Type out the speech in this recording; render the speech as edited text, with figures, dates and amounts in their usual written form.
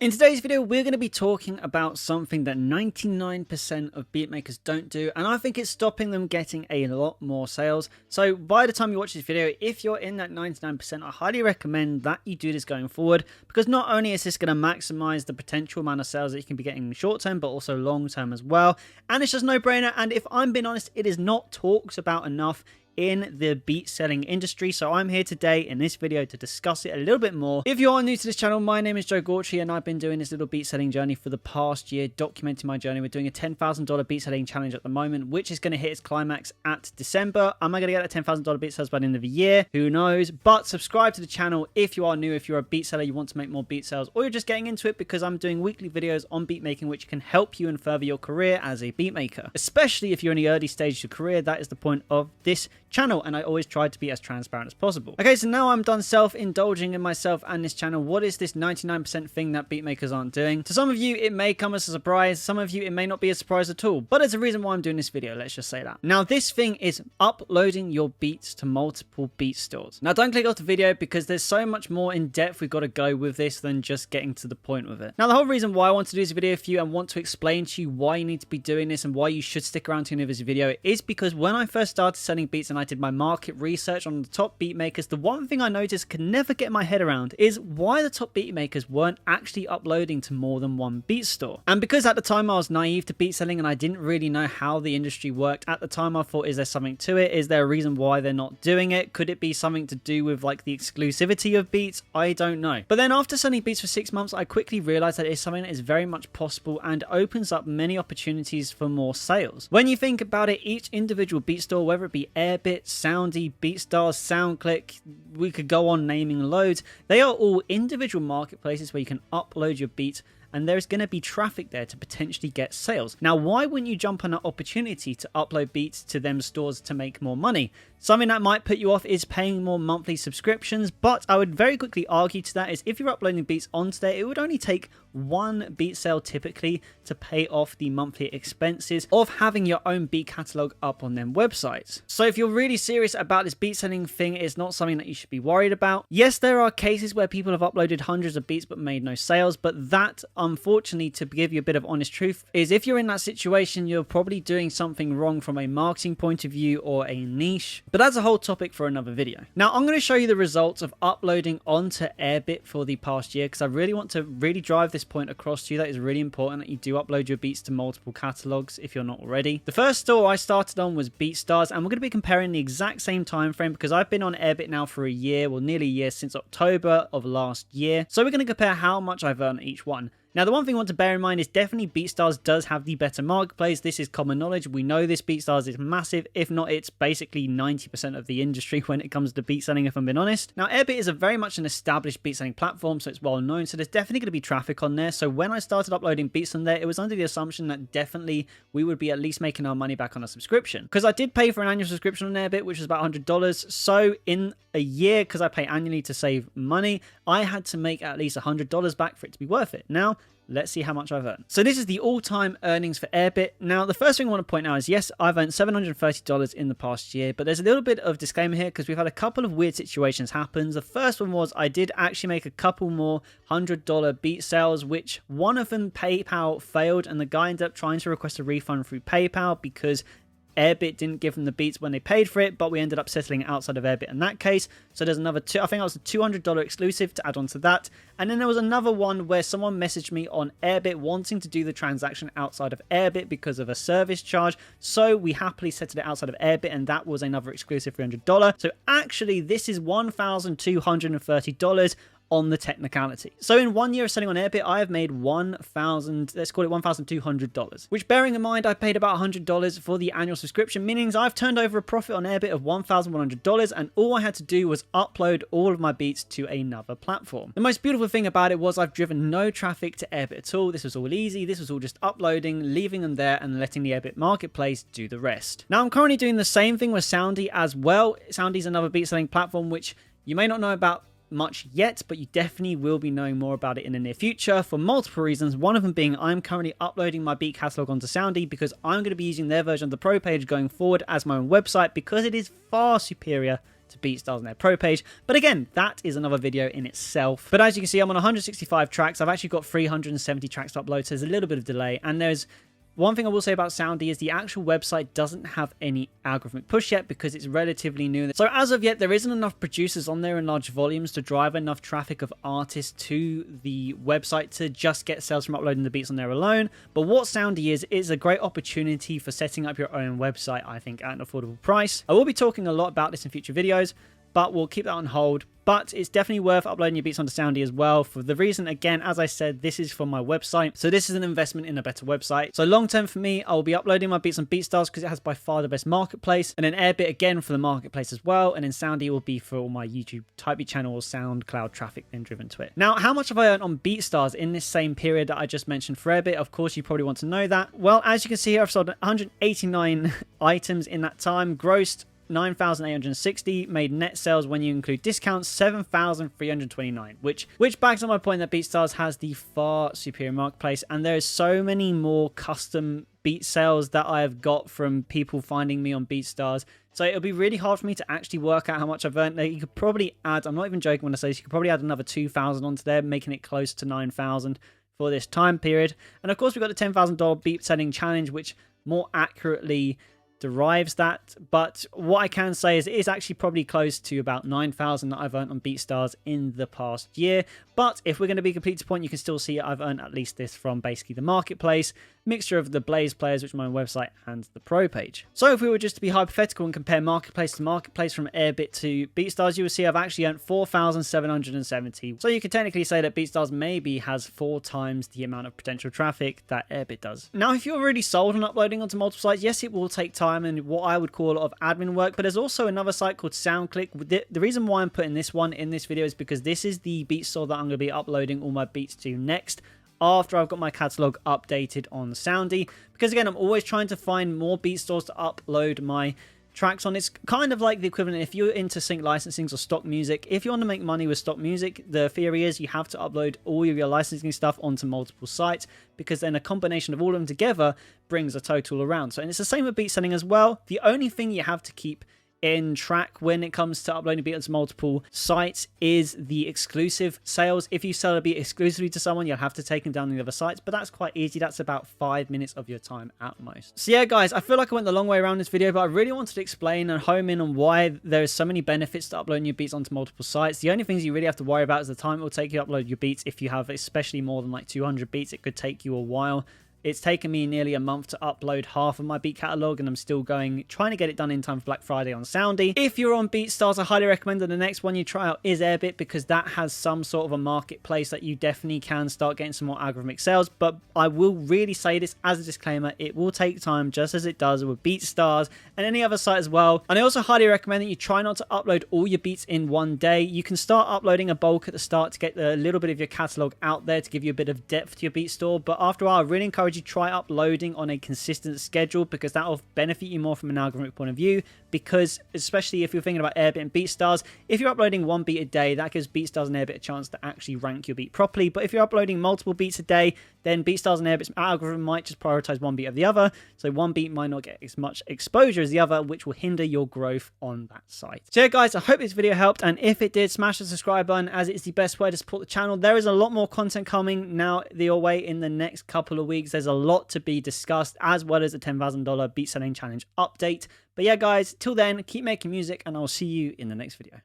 In today's video, we're going to be talking about something that 99% of beatmakers don't do, and I think it's stopping them getting a lot more sales. So by the time you watch this video, if you're in that 99%, I highly recommend that you do this going forward, because not only is this going to maximize the potential amount of sales that you can be getting short term, but also long term as well. And it's just no brainer. And if I'm being honest, it is not talked about enough in the beat selling industry. So I'm here today in this video to discuss it a little bit more. If you are new to this channel, my name is Joe Gauchi and I've been doing this little beat selling journey for the past year, documenting my journey. We're doing a $10,000 beat selling challenge at the moment, which is going to hit its climax at December. Am I going to get that $10,000 beat sales by the end of the year? Who knows? But subscribe to the channel if you are new, if you're a beat seller, you want to make more beat sales, or you're just getting into it, because I'm doing weekly videos on beat making, which can help you and further your career as a beat maker. Especially if you're in the early stages of your career, that is the point of this channel, and I always try to be as transparent as possible. Okay, so now I'm done self-indulging in myself and this channel. What is this 99% thing that beat makers aren't doing? To some of you, it may come as a surprise. Some of you, it may not be a surprise at all, but there's a reason why I'm doing this video. Let's just say that. Now, this thing is uploading your beats to multiple beat stores. Now, don't click off the video, because there's so much more in depth we've got to go with this than just getting to the point with it. Now, the whole reason why I want to do this video for you and want to explain to you why you need to be doing this and why you should stick around to the end of this video is because when I first started selling beats and I did my market research on the top beat makers, the one thing I noticed could never get my head around is why the top beat makers weren't actually uploading to more than one beat store. And because at the time I was naive to beat selling and I didn't really know how the industry worked, at the time I thought, is there something to it? Is there a reason why they're not doing it? Could it be something to do with like the exclusivity of beats? I don't know. But then after selling beats for 6 months, I quickly realized that it's something that is very much possible and opens up many opportunities for more sales. When you think about it, each individual beat store, whether it be Airbit, SoundClick, beatstars, SoundClick, we could go on naming loads, they are all individual marketplaces where you can upload your beats, and there's going to be traffic there to potentially get sales. Now, why wouldn't you jump on that opportunity to upload beats to them stores to make more money? Something that might put you off is paying more monthly subscriptions, but I would very quickly argue to that is if you're uploading beats onto there, it would only take one beat sale typically to pay off the monthly expenses of having your own beat catalog up on them websites. So if you're really serious about this beat selling thing, it's not something that you should be worried about. Yes, there are cases where people have uploaded hundreds of beats but made no sales, but that, unfortunately, to give you a bit of honest truth, is if you're in that situation, you're probably doing something wrong from a marketing point of view or a niche. But that's a whole topic for another video. Now, I'm going to show you the results of uploading onto Airbit for the past year, because I really want to drive this point across to you. That is really important, that you do upload your beats to multiple catalogs if you're not already. The first store I started on was BeatStars, and we're going to be comparing the exact same time frame, because I've been on Airbit now for a year, well, nearly a year, since October of last year. So we're going to compare how much I've earned on each one. Now, the one thing I want to bear in mind is definitely BeatStars does have the better marketplace. This is common knowledge. We know this. BeatStars is massive. If not, it's basically 90% of the industry when it comes to beat selling, if I'm being honest. Now, Airbit is a very much an established beat selling platform, so it's well known. So there's definitely going to be traffic on there. So when I started uploading beats on there, it was under the assumption that definitely we would be at least making our money back on a subscription. Because I did pay for an annual subscription on Airbit, which was about $100. So in a year, because I pay annually to save money, I had to make at least $100 back for it to be worth it. Now, let's see how much I've earned. So this is the all-time earnings for Airbit. Now, the first thing I want to point out is, yes, I've earned $730 in the past year, but there's a little bit of disclaimer here because we've had a couple of weird situations happen. The first one was I did actually make a couple more $100 beat sales, which one of them PayPal failed, and the guy ended up trying to request a refund through PayPal because Airbit didn't give them the beats when they paid for it, but we ended up settling outside of Airbit in that case. So there's another I think that was a $200 exclusive to add on to that. And then there was another one where someone messaged me on Airbit wanting to do the transaction outside of Airbit because of a service charge. So we happily settled it outside of Airbit, and that was another exclusive $300. So actually, this is $1,230 on the technicality. So in 1 year of selling on Airbit, I have made $1,200, which, bearing in mind I paid about $100 for the annual subscription, meaning I've turned over a profit on Airbit of $1,100, and all I had to do was upload all of my beats to another platform. The most beautiful thing about it was I've driven no traffic to Airbit at all. This was all easy. This was all just uploading, leaving them there, and letting the Airbit marketplace do the rest. Now, I'm currently doing the same thing with SoundClick as well. SoundClick is another beat selling platform which you may not know about much yet, but you definitely will be knowing more about it in the near future for multiple reasons. One of them being I'm currently uploading my beat catalog onto SoundClick because I'm going to be using their version of the Pro page going forward as my own website, because it is far superior to BeatStars on their Pro page. But again, that is another video in itself. But as you can see, I'm on 165 tracks. I've actually got 370 tracks to upload, so there's a little bit of delay. And there's one thing I will say about SoundClick is the actual website doesn't have any algorithmic push yet because it's relatively new. So as of yet, there isn't enough producers on there in large volumes to drive enough traffic of artists to the website to just get sales from uploading the beats on there alone. But what SoundClick is a great opportunity for setting up your own website, I think, at an affordable price. I will be talking a lot about this in future videos, but we'll keep that on hold. But it's definitely worth uploading your beats onto SoundClick as well, for the reason, again, as I said, this is for my website. So this is an investment in a better website. So long term for me, I'll be uploading my beats on BeatStars because it has by far the best marketplace. And then Airbit again for the marketplace as well. And then SoundClick will be for all my YouTube type B channel or SoundCloud traffic then driven to it. Now, how much have I earned on BeatStars in this same period that I just mentioned for Airbit? Of course, you probably want to know that. Well, as you can see here, I've sold 189 items in that time, grossed 9,860, made net sales when you include discounts 7,329, which backs up my point that BeatStars has the far superior marketplace, and there's so many more custom beat sales that I have got from people finding me on BeatStars. So it'll be really hard for me to actually work out how much I've earned. Now, you could probably add, I'm not even joking when I say this, you could probably add another 2,000 onto there, making it close to 9,000 for this time period. And of course, we've got the $10,000 beat selling challenge, which more accurately derives that. But what I can say is it is actually probably close to about 9,000 that I've earned on BeatStars in the past year. But if we're going to be complete to point, you can still see I've earned at least this from basically the marketplace, mixture of the Blaze players, which is my website, and the Pro page. So if we were just to be hypothetical and compare marketplace to marketplace from Airbit to BeatStars, you will see I've actually earned 4,770. So you could technically say that BeatStars maybe has 4 times the amount of potential traffic that Airbit does. Now, if you're already sold on uploading onto multiple sites, yes, it will take time and what I would call a lot of admin work, but there's also another site called SoundClick. The reason why I'm putting this one in this video is because this is the beat store that I'm going to be uploading all my beats to next, after I've got my catalog updated on SoundClick, because again, I'm always trying to find more beat stores to upload my tracks on. It's kind of like the equivalent if you're into sync licensings or stock music. If you want to make money with stock music, the theory is you have to upload all of your licensing stuff onto multiple sites, because then a combination of all of them together brings a total around. So, and it's the same with beat selling as well. The only thing you have to keep in track when it comes to uploading beats to multiple sites is the exclusive sales. If you sell a beat exclusively to someone, you'll have to take them down the other sites, but that's quite easy. That's about 5 minutes of your time at most. So yeah, guys, I feel like I went the long way around this video, but I really wanted to explain and home in on why there's so many benefits to uploading your beats onto multiple sites. The only things you really have to worry about is the time it will take you to upload your beats. If you have especially more than like 200 beats, it could take you a while. It's taken me nearly a month to upload half of my beat catalog, and I'm still trying to get it done in time for Black Friday on SoundClick. If you're on BeatStars, I highly recommend that the next one you try out is Airbit, because that has some sort of a marketplace that you definitely can start getting some more algorithmic sales. But I will really say this as a disclaimer, it will take time, just as it does with BeatStars and any other site as well. And I also highly recommend that you try not to upload all your beats in one day. You can start uploading a bulk at the start to get a little bit of your catalog out there to give you a bit of depth to your beat store. But after a while, I really encourage you try uploading on a consistent schedule, because that will benefit you more from an algorithmic point of view. Because especially if you're thinking about Airbit and BeatStars, if you're uploading one beat a day, that gives BeatStars and Airbit a chance to actually rank your beat properly. But if you're uploading multiple beats a day, then BeatStars and Airbit's algorithm might just prioritize one beat of the other, so one beat might not get as much exposure as the other, which will hinder your growth on that site. So yeah, guys, I hope this video helped, and if it did, smash the subscribe button, as it's the best way to support the channel. There is a lot more content coming now your way in the next couple of weeks. There's a lot to be discussed, as well as a $10,000 beat selling challenge update. But yeah, guys, till then, keep making music, and I'll see you in the next video.